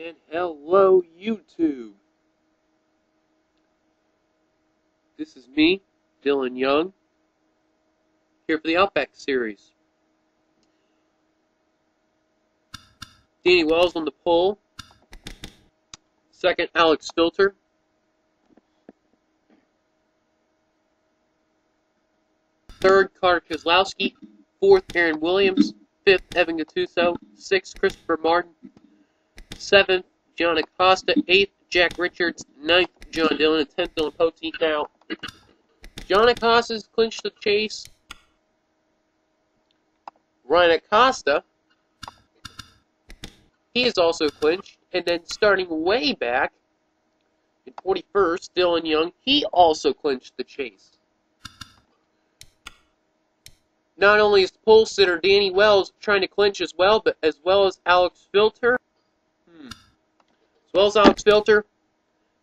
And hello, YouTube. This is me, Dillon Young, here for the Outback series. Danny Wells on the pole. Second, Alex Filter. Third, Carter Kozlowski. Fourth, Aaron Williams. Fifth, Evan Gattuso. Sixth, Christopher Martin. Seventh, John Acosta. Eighth, Jack Richards. Ninth, John Dillon. And 10th, Dillon Poteet. Now, John Acosta's clinched the chase. Ryan Acosta, he is also clinched. And then starting way back, in 41st, Dillon Young, he also clinched the chase. Not only is pole sitter Danny Wells trying to clinch as well, but as well as Alex Filter.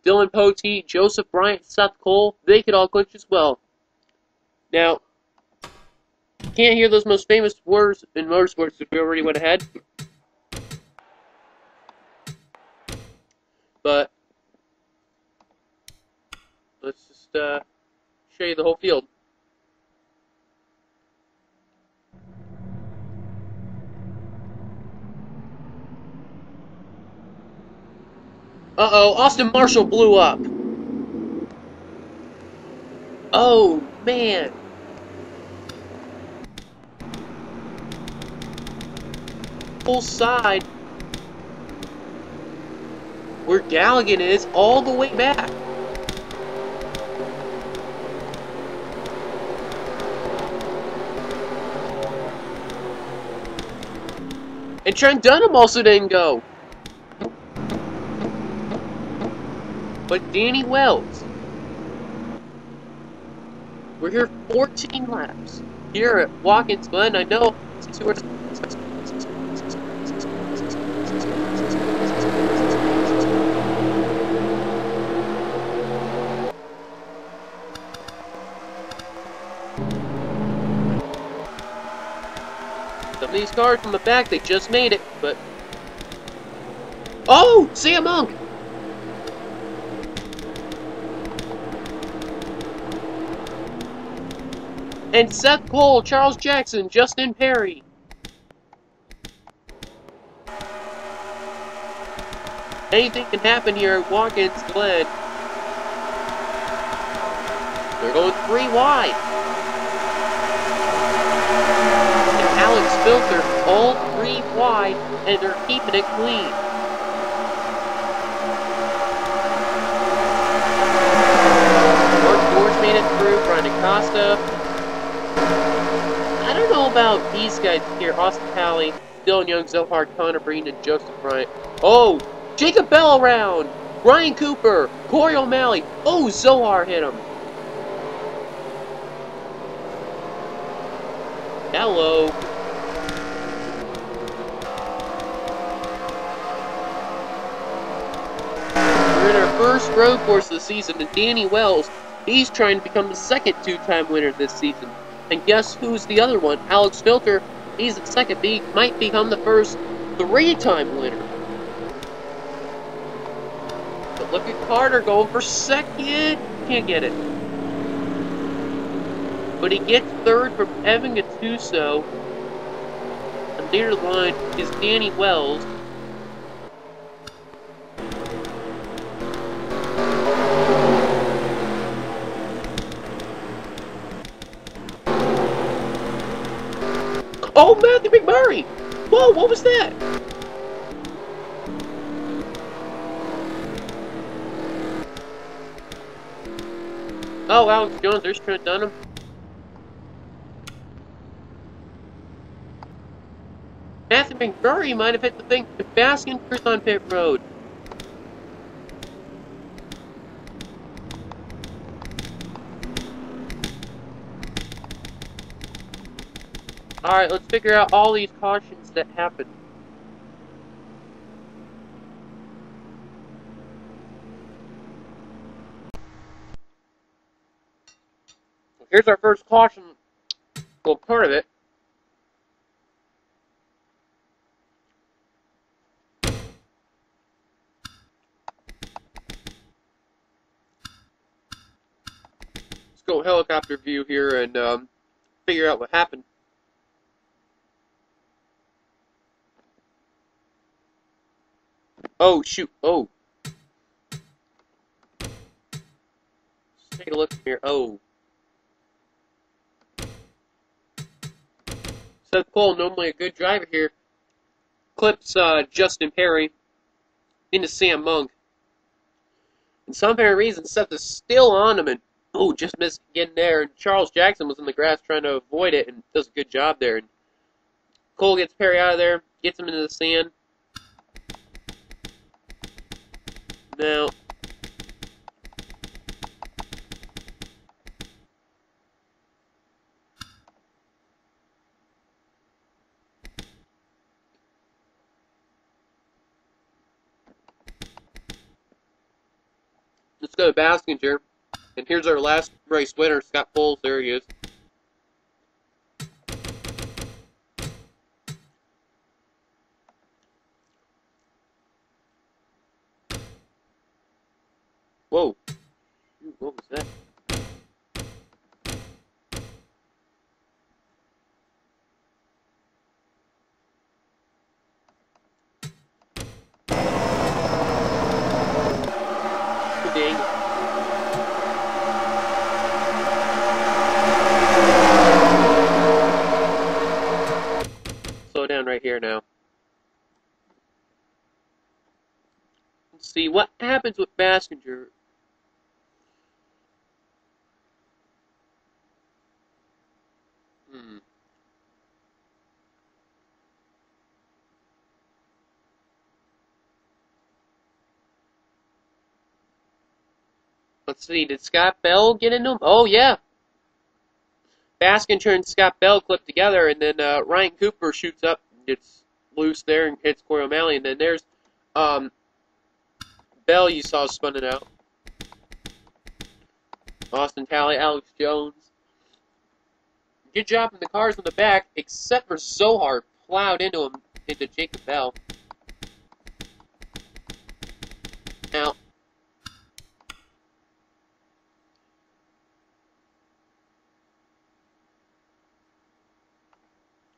Dillon Poteet, Joseph Bryant, Seth Cole, they could all clinch as well. Now, you can't hear those most famous words in motorsports if we already went ahead. But let's just show you the whole field. Uh-oh, Austin Marshall blew up. Oh, man. Full side. Where Galligan is, all the way back. And Trent Dunham also didn't go. But Danny Wells. We're here 14 laps. Here at Watkins Glen, I know some of these cars from the back, they just made it, but... Oh! Sam Monk! And Seth Cole, Charles Jackson, Justin Perry. Anything can happen here at Watkins Glen. They're going 3 wide. And Alex Filter, all 3 wide, and they're keeping it clean. Mark George made it through, Ryan Acosta. I don't know about these guys here. Austin Talley, Dillon Young, Zohar, Connor Breen, and Joseph Bryant. Oh! Jacob Bell around! Ryan Cooper! Corey O'Malley! Oh, Zohar hit him! Hello! We're in our first road course of the season, and Danny Wells, he's trying to become the second 2-time winner this season. And guess who's the other one? Alex Filter. He's the second. He might become the first 3-time winner. But look at Carter going for second. Can't get it. But he gets third from Evan Gattuso. And near the line is Danny Wells. Oh, Matthew McMurray! Whoa, what was that? Oh, Alex Jones, there's Trent Dunham. Matthew McMurray might have hit the thing to Baskin first on pit road. Alright, let's figure out all these cautions that happened. Here's our first caution. Well, part of it. go helicopter view here and figure out what happened. Oh, shoot. Oh. Let's take a look here. Oh. Seth Cole, normally a good driver here, clips Justin Perry into Sam Monk. And some apparent reason, Seth is still on him, and oh, just missed getting there. And Charles Jackson was in the grass trying to avoid it, and does a good job there. And Cole gets Perry out of there, gets him into the sand. Now, let's go to Baskinger. And here's our last race winner, Scott Bowles. There he is. Whoa. Shoot, what was that? Dang. Slow down right here now. Let's see what happens with Baskinger. Let's see, did Scott Bell get into him? Oh, yeah. Baskinger and Scott Bell clip together, and then Ryan Cooper shoots up, gets loose there, and hits Corey O'Malley. And then there's Bell, you saw spun out. Austin Talley, Alex Jones. Good job in the cars in the back, except for Zohar plowed into him, into Jacob Bell. Now,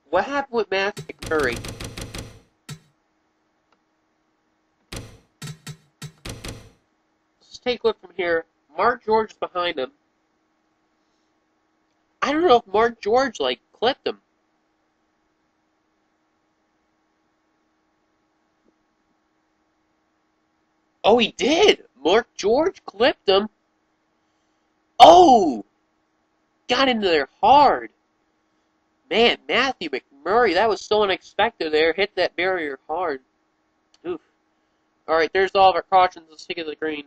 what happened with Matthew McMurray? Let's take a look from here. Mark George is behind him. I don't know if Mark George, like, clipped him. Oh, he did! Mark George clipped him. Oh! Got into there hard. Man, Matthew McMurray, that was so unexpected there. Hit that barrier hard. Oof. Alright, there's all of our cautions. Let's take it to the green.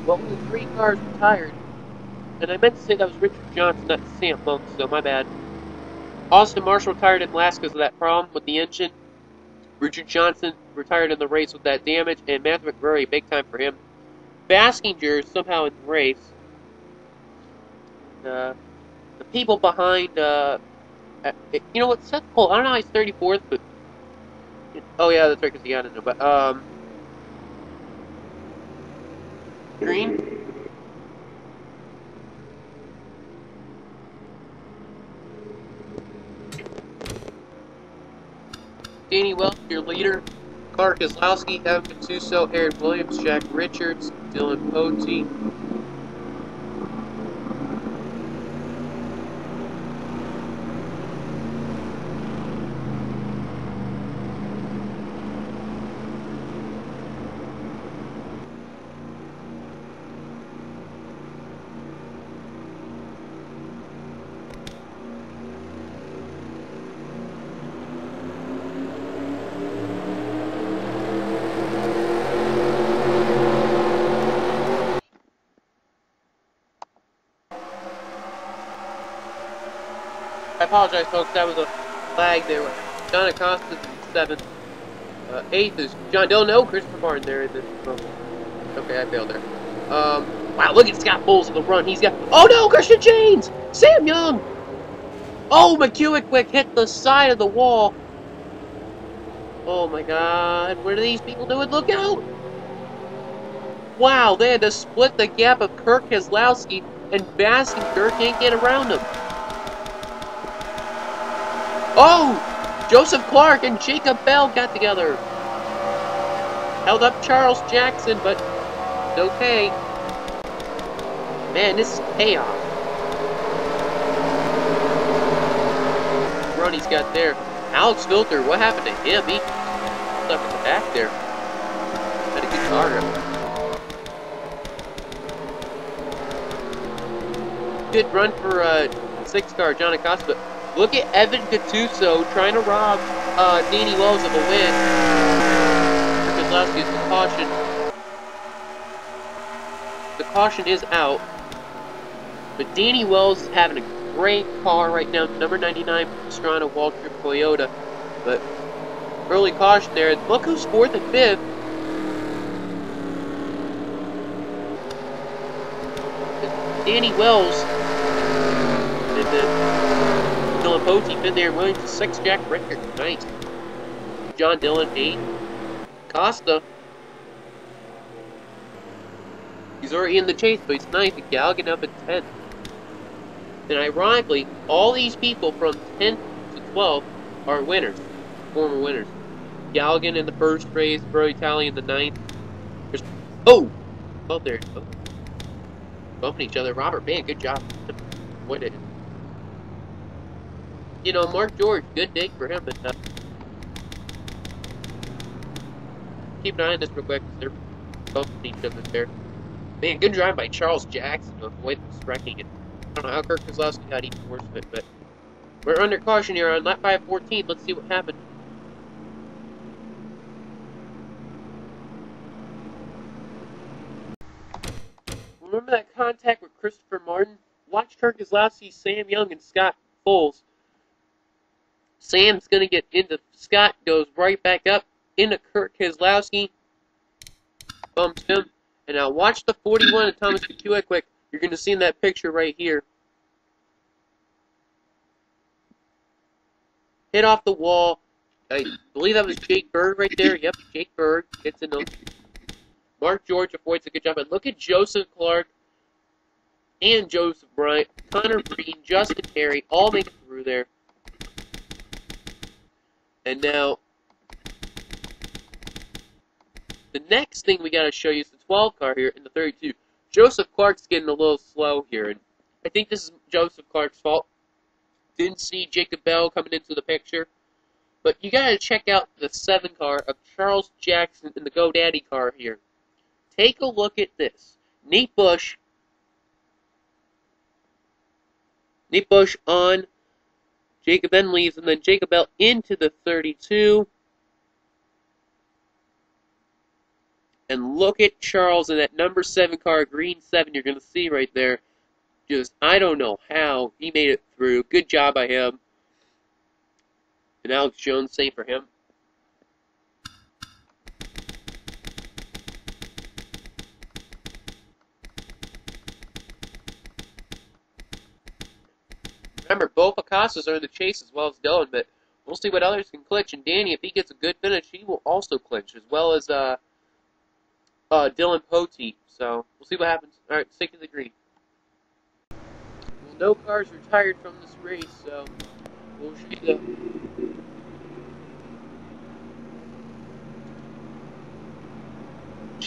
Well, only 3 cars retired. And I meant to say that was Richard Johnson, not Sam Monk, so my bad. Austin Marshall retired in last because of that problem with the engine. Richard Johnson retired in the race with that damage, and Matthew McMurray, big time for him. Baskinger is somehow in the race. The people behind, you know what, Seth Cole, I don't know how he's 34th, but, oh yeah, that's right, because he got into it, but, green. Danny Welch, your leader. Clark Keselowski, Evan Suso, Aaron Williams, Jack Richards, Dillon Poteet. I apologize, folks. That was a lag there. John Acosta is 7th. 8th is John Dillon. No, Christopher Martin there. Okay, I failed there. Wow, look at Scott Bowles in the run. He's got. Oh no, Christian James! Sam Young! Oh, McEwick hit the side of the wall. Oh my god, what are these people doing? Look out! Wow, they had to split the gap of Kirk Keselowski, and Bassinger can't get around him. Oh! Joseph Clark and Jacob Bell got together. Held up Charles Jackson, but it's okay. Man, this is payoff. Run he's got there. Alex Filter, what happened to him? He stuck in the back there. Had a good car. Good run for 6-car John Acosta, but look at Evan Gattuso trying to rob Danny Wells of a win. Keselowski is the caution. The caution is out. But Danny Wells is having a great car right now. Number 99, Pastrana Waltrip Toyota. But early caution there. Look who's 4th and 5th. Danny Wells. And then Dillon Poteet been there. Williams 6, Jack Rickard. Nice. John Dillon 8. Costa. He's already in the chase, but he's 9th. And Galligan up at 10th. And ironically, all these people from 10th to 12th are winners. Former winners. Galligan in the first race. Brody Talley in the 9th. Oh! Oh, there. Oh. Bumping each other. Robert, man, good job. What it? You know, Mark George, good day for him. But keep an eye on this real quick. They're bumping each other there. Man, good drive by Charles Jackson to avoid wrecking it. I don't know how Kirk Keselowski got even worse of it, but we're under caution here on lap 514. Let's see what happened. Remember that contact with Christopher Martin? Watch Kirk Keselowski, Sam Young, and Scott Foles. Sam's going to get into Scott, goes right back up into Kirk Keselowski, bumps him. And now watch the 41 of Thomas McEwen quick. You're going to see in that picture right here. Hit off the wall. I believe that was Jake Berg right there. Yep, Jake Berg gets in them. Mark George avoids a good job. And look at Joseph Clark and Joseph Bryant, Connor Breen, Justin Terry, all make it through there. And now, the next thing we got to show you is the 12 car here in the 32. Joseph Clark's getting a little slow here, and I think this is Joseph Clark's fault. Didn't see Jacob Bell coming into the picture. But you got to check out the 7 car of Charles Jackson in the GoDaddy car here. Take a look at this. Nate Bush on, Jacob then leaves, and then Jacob Bell into the 32. And look at Charles in that number 7 car, green 7, you're going to see right there. Just, I don't know how he made it through. Good job by him. And Alex Jones, same for him. Remember, both Acostas are in the chase as well as Dillon, but we'll see what others can clinch. And Danny, if he gets a good finish, he will also clinch, as well as Dillon Poteet. So we'll see what happens. All right, stick to the green. Well, no cars retired from this race, so we'll show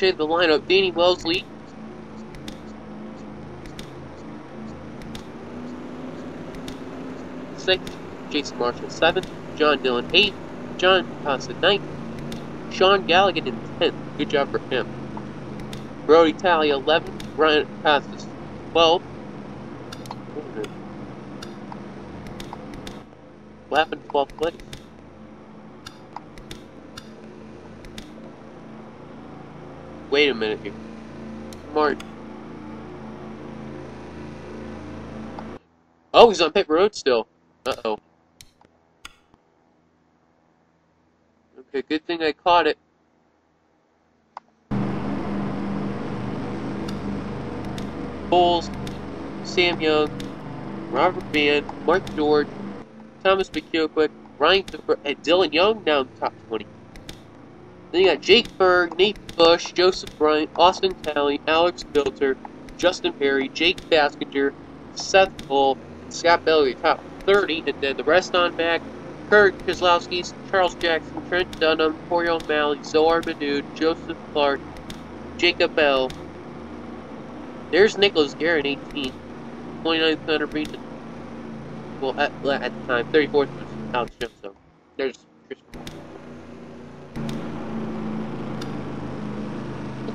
you the lineup. Danny Wellesley. Sixth, Jason Marshall 7th, John Dillon 8th, John Acosta 9th, Sean Galligan in 10th. Good job for him. Brody Talley 11th, Ryan Acosta 12th. What happened to 12th place? Wait a minute here. Martin. Oh, he's on pit road still. Uh-oh. Okay, good thing I caught it. Foles, Sam Young, Robert Van, Mark George, Thomas McEwen, Ryan Cooper, and Dylan Young now in the top 20. Then you got Jake Berg, Nate Bush, Joseph Bryant, Austin Talley, Alex Filter, Justin Perry, Jake Baskinger, Seth Cole, and Scott Bellamy, top 30, and then the rest on back: Kurt Keselowski, Charles Jackson, Trent Dunham, Corey O'Malley, Zohar Manood, Joseph Clark, Jacob Bell. There's Nicholas Garrett, 18th, 29th under Breeden. Well, at the time, 34th was Alex Jones, so there's Christopher.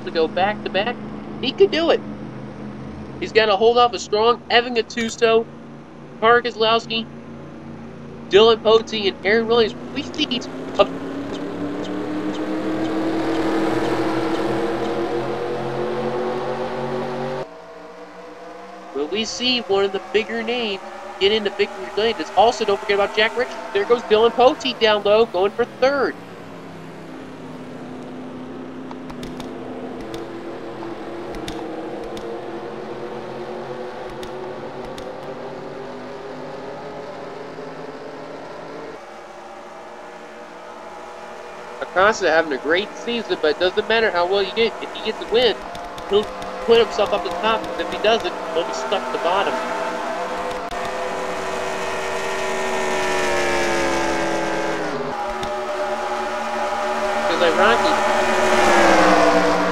To go back to back, he could do it. He's got to hold off a strong Evan Gattuso, Parker Keselowski, Dillon Poteet, and Aaron Williams. We see these. Will we see one of the bigger names get into victory lane? Also, don't forget about Jack Richards. There goes Dillon Poteet down low, going for third. Acosta having a great season, but it doesn't matter how well you get. If he gets a win, he'll put himself up at the top. Because if he doesn't, he'll be stuck at the bottom. Because ironically,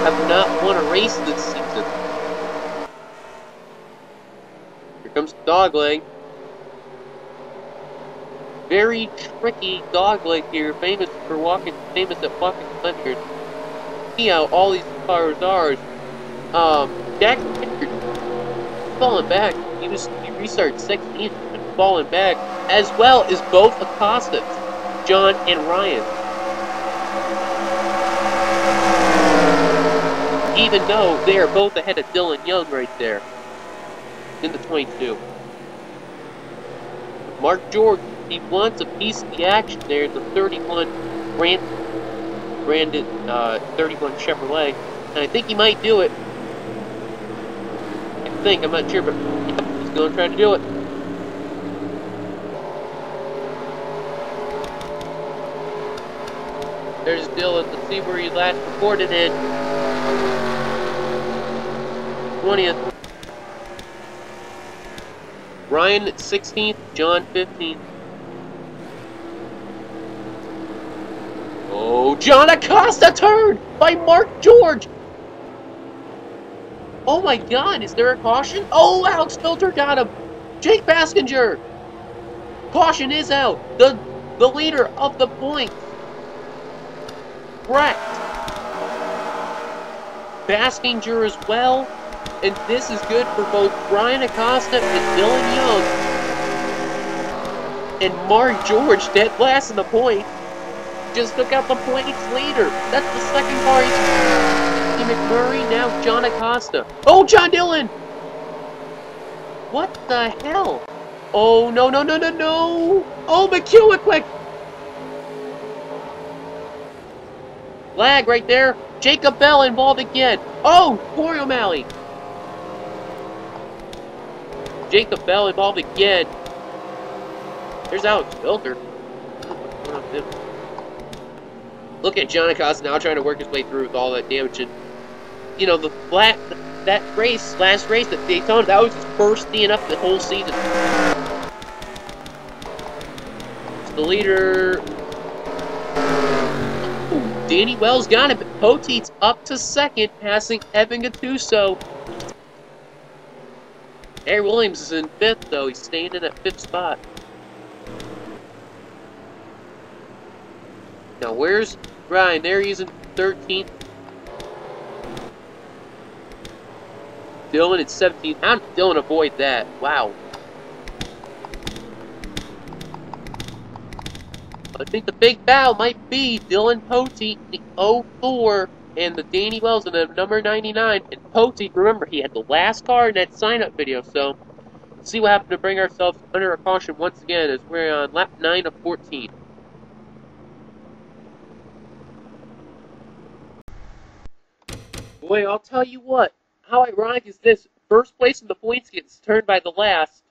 have not won a race this season. Here comes Dogleg. Very tricky dogleg here, famous at Watkins Glen here. See how all these cars are. Jack Richards falling back. He restarted 16th and falling back, as well as both Acostas, John and Ryan. Even though they are both ahead of Dylan Young right there in the 22. Mark George, he wants a piece of the action there in the 31 branded 31 Chevrolet, and I think he might do it. I think, I'm not sure, but he's going to try to do it. There's Dylan. Let's see where he last reported in. 20th. Ryan at 16th, John 15th. Oh, John Acosta turned by Mark George. Oh my God, is there a caution? Oh, Alex Filter got him. Jake Baskinger. Caution is out. The leader of the points. Correct. Baskinger as well. And this is good for both Brian Acosta and Dylan Young. And Mark George, dead last in the point, just took out the points leader. That's the second car he's McMurray, now John Acosta. Oh, John Dillon! What the hell? Oh, no, no, no, no, no! Oh, McEwen, quick! Lag right there. Jacob Bell involved again. Oh, Corey O'Malley. Jacob Bell involved again. There's Alex Filter. Look at John Acosta now trying to work his way through with all that damage. And, you know, that race, last race at Daytona, that was his first DNF the whole season. It's the leader. Ooh, Danny Wells got it, but Poteet's up to second, passing Evan Gattuso. Aaron Williams is in fifth, though. He's staying in that fifth spot. Now, where's Ryan? There he is in 13th. Dillon at 17th. How did Dillon avoid that? Wow. I think the big bow might be Dillon Poteet, the 04, and the Danny Wells in the number 99. And Poteet, remember, he had the last car in that sign-up video, so let's see what happened to bring ourselves under a caution once again as we're on lap 9 of 14. Boy, I'll tell you what, how ironic is this? First place in the points gets turned by the last.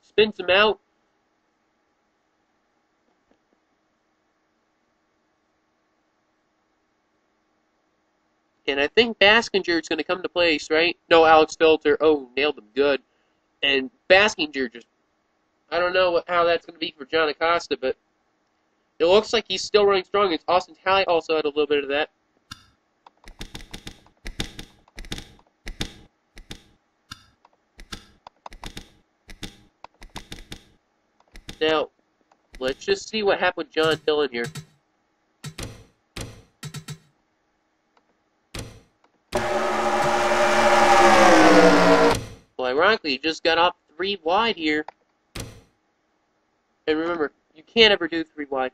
Spins him out. And I think Baskinger is going to come to place, right? No, Alex Filter. Oh, nailed him good. And Baskinger just, I don't know how that's going to be for John Acosta, but it looks like he's still running strong. It's Austin Talley also had a little bit of that. Now, let's just see what happened with John Dillon here. Well, ironically, he just got off 3 wide here. And remember, you can't ever do 3 wide.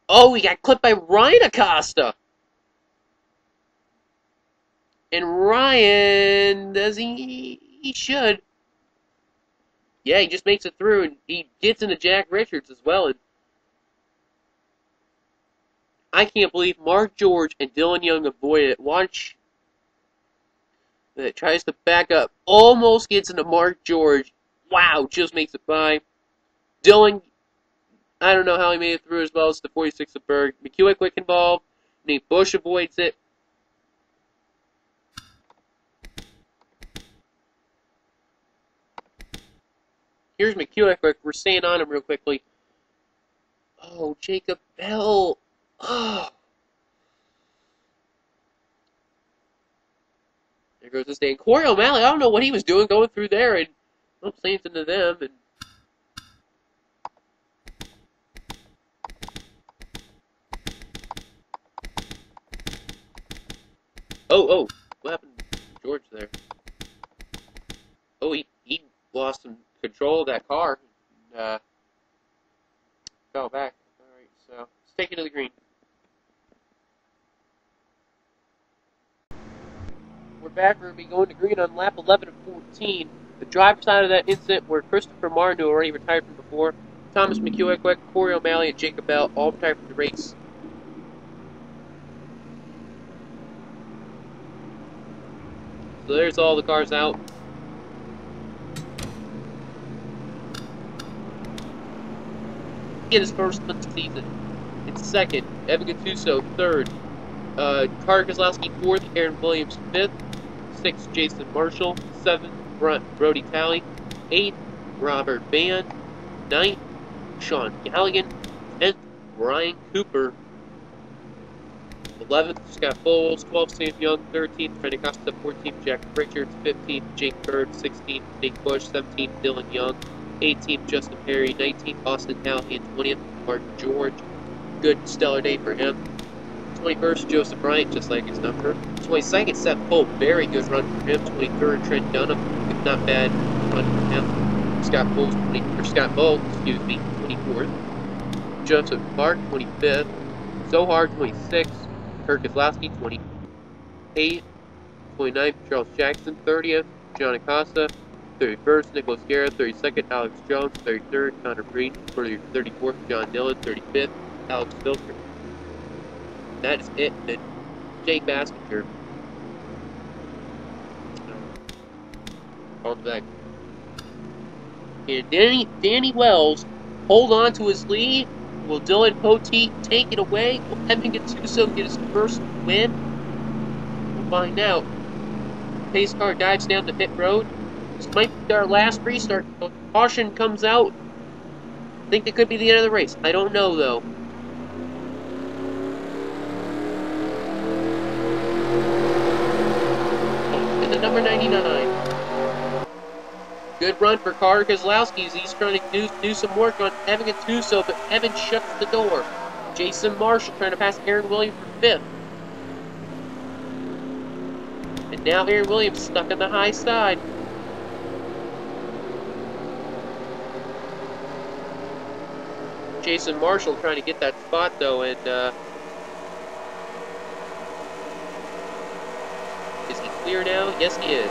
Oh, he got clipped by Ryan Acosta! And Ryan, does he should. Yeah, he just makes it through, and he gets into Jack Richards as well. And I can't believe Mark George and Dylan Young avoided it. Watch. It tries to back up. Almost gets into Mark George. Wow, just makes it by. Dylan, I don't know how he made it through as well as the 46 of Berg. McEwick quick involved. Nate Bush avoids it. Here's McEwick. We're staying on him real quickly. Oh, Jacob Bell. Oh. There goes this day. Corey O'Malley, I don't know what he was doing going through there, and I'm saying something to them. And oh, what happened to George there? Oh, he lost some control of that car. And, fell back. Alright, so let's take it to the green. We're back. We're going to be going to green on lap 11 of 14. The driver's side of that incident were Christopher Martin, who already retired from before, Thomas McEwick, Corey O'Malley, and Jacob Bell, all retired from the race. So there's all the cars out. Get his first win of the season. It's second. Evan Gattuso, third. Carter Keselowski, fourth. Aaron Williams, fifth. Sixth, Jason Marshall. Seventh, Brody Talley. Eighth, Robert Band. Ninth, Sean Galligan. 10th, Ryan Cooper. 11th, Scott Bowles. 12th, Sam Young. 13th, Freddie Costa. 14th, Jack Richards. 15th, Jake Bird. 16th, Nate Bush. 17th, Dylan Young. 18th, Justin Perry. 19th, Austin Talley. And 20th, Mark George. Good, stellar day for him. 21st, Joseph Bryant, just like his number. 22nd, Seth Cole, very good run for him. 23rd, Trent Dunham, not bad run for him. Scott Bull, 24th. Joseph Clark, 25th. Zohar, 26th. Kirk Keselowski, 28th. 29th, Charles Jackson, 30th. John Acosta, 31st. Nicholas Guerra, 32nd. Alex Jones, 33rd. Connor Breen, 34th. John Dillon, 35th. Alex Filter. That is it. And Jake Baskinger. On the back. And Danny Wells hold on to his lead. Will Dillon Poteet take it away? Will Evan Gattuso get his first win? We'll find out. Pace car dives down the pit road. This might be our last restart. Caution comes out. I think it could be the end of the race. I don't know though. Number 99. Good run for Carter Keselowski as he's trying to do some work on Evan Gattuso, but Evan shuts the door. Jason Marshall trying to pass Aaron Williams for 5th. And now Aaron Williams stuck on the high side. Jason Marshall trying to get that spot though, and is he clear now? Yes, he is.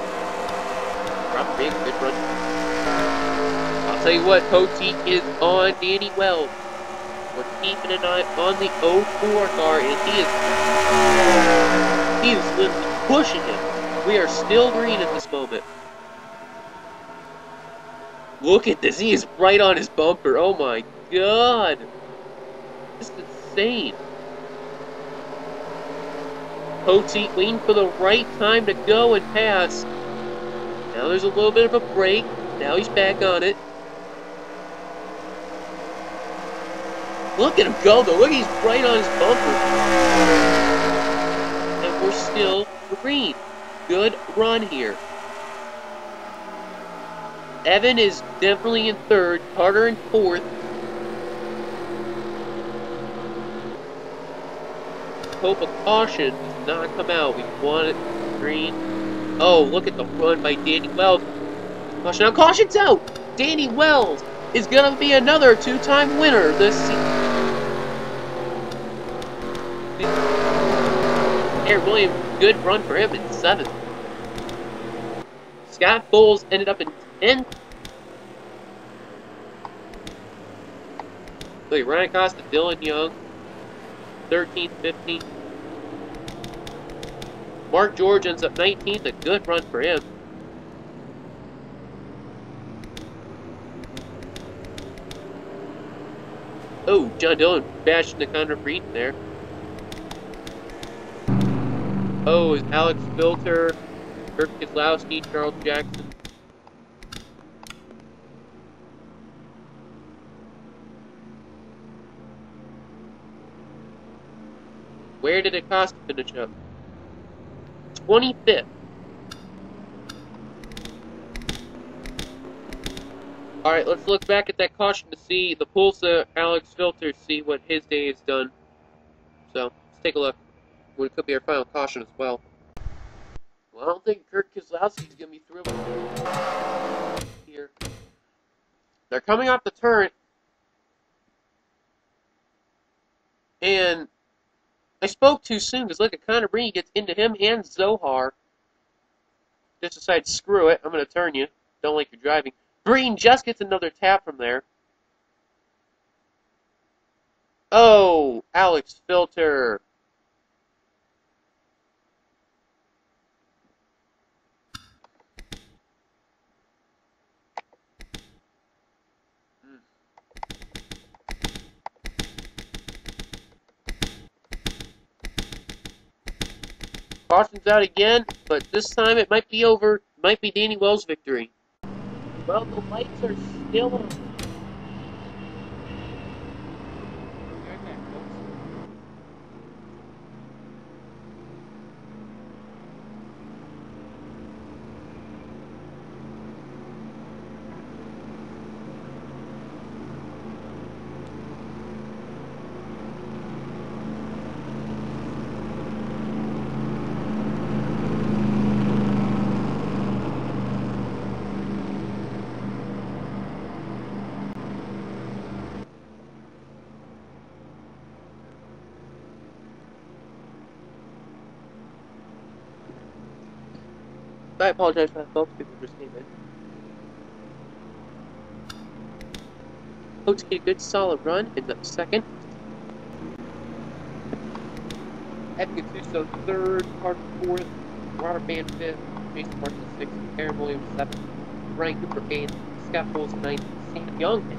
Robert Big, good run. I'll tell you what, Poteet is on Danny Wells. We're keeping an eye on the 04 car, and he is literally pushing him. We are still green at this moment. Look at this, he is right on his bumper. Oh my god. This is insane. Poteet waiting for the right time to go and pass. Now there's a little bit of a break. Now he's back on it. Look at him go, though. Look, he's right on his bumper. And we're still green. Good run here. Evan is definitely in third. Carter in fourth. Hope a caution does not come out. We want it green. Oh, look at the run by Danny Wells. Caution out. Caution's out. Danny Wells is going to be another two-time winner this season. Aaron Williams, good run for him in 7th. Scott Bowles ended up in 10th. Look, Ryan Acosta, Dylan Young, 13th, 15th. Mark George ends up 19th, a good run for him. Oh, John Dillon bashed into Connor Breeden there. Oh, is Alex Filter, Kirk Kozlowski, Charles Jackson. Where did Acosta finish up? 25th. Alright, let's look back at that caution to see the pulse of Alex Filter, see what his day has done. So, let's take a look. It could be our final caution as well. Well, I don't think Kirk Kozlowski is going to be thrilled here. They're coming off the turn. And I spoke too soon because look at Connor Breeden gets into him and Zohar. Just decides, screw it, I'm going to turn you. Don't like your driving. Breeden just gets another tap from there. Oh, Alex Filter. Caution's out again, but this time it might be over. Might be Danny Wells' victory. Well, the lights are still on. I apologize for that, folks. People just came in. Folks get a good solid run. Ends up 2nd. Evan Gattuso 3rd. Carter 4th. Robert Mann 5th. Jason Martin 6th. Aaron Williams 7th. Ryan Cooper 8th. Scott Bowles 9th. Sam Young 10th.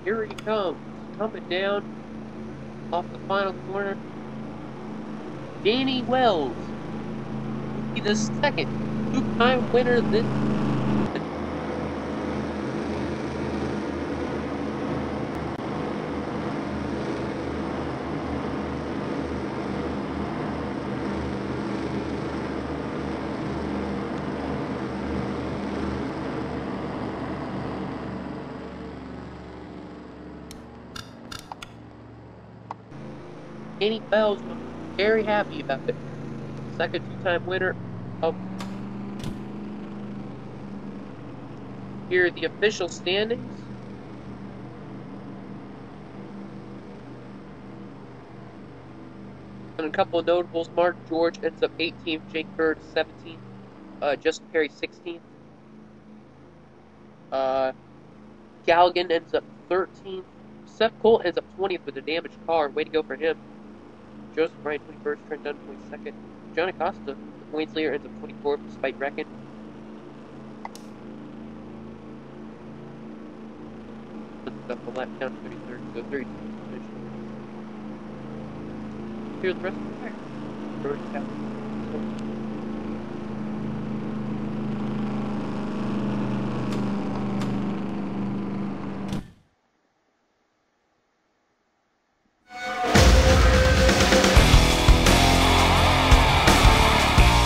Here he comes, coming down off the final corner. Danny Wells, be the 2nd two-time winner this. Danny Wells was very happy about it. 2nd two-time winner of. Here are the official standings. And a couple of notables. Mark George ends up 18th, Jake Bird 17th, Justin Perry 16th. Galligan ends up 13th. Seth Cole ends up 20th with a damaged car. Way to go for him. Joseph Ryan 21st, Trent Dunn 22nd. John Acosta, the points leader, ends up 24th despite wrecking. Up the lap down 33rd, so 32nd finish. Here's the rest of the pack.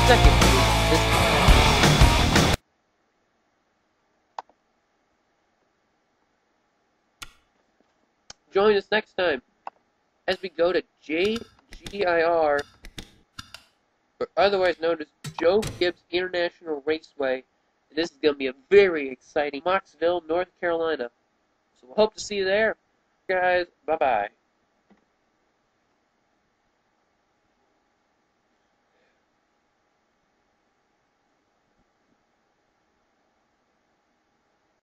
Second this time. Join us next time as we go to JGIR, or otherwise known as Joe Gibbs International Raceway. And this is going to be a very exciting Knoxville, North Carolina. So we hope to see you there. Guys, bye-bye.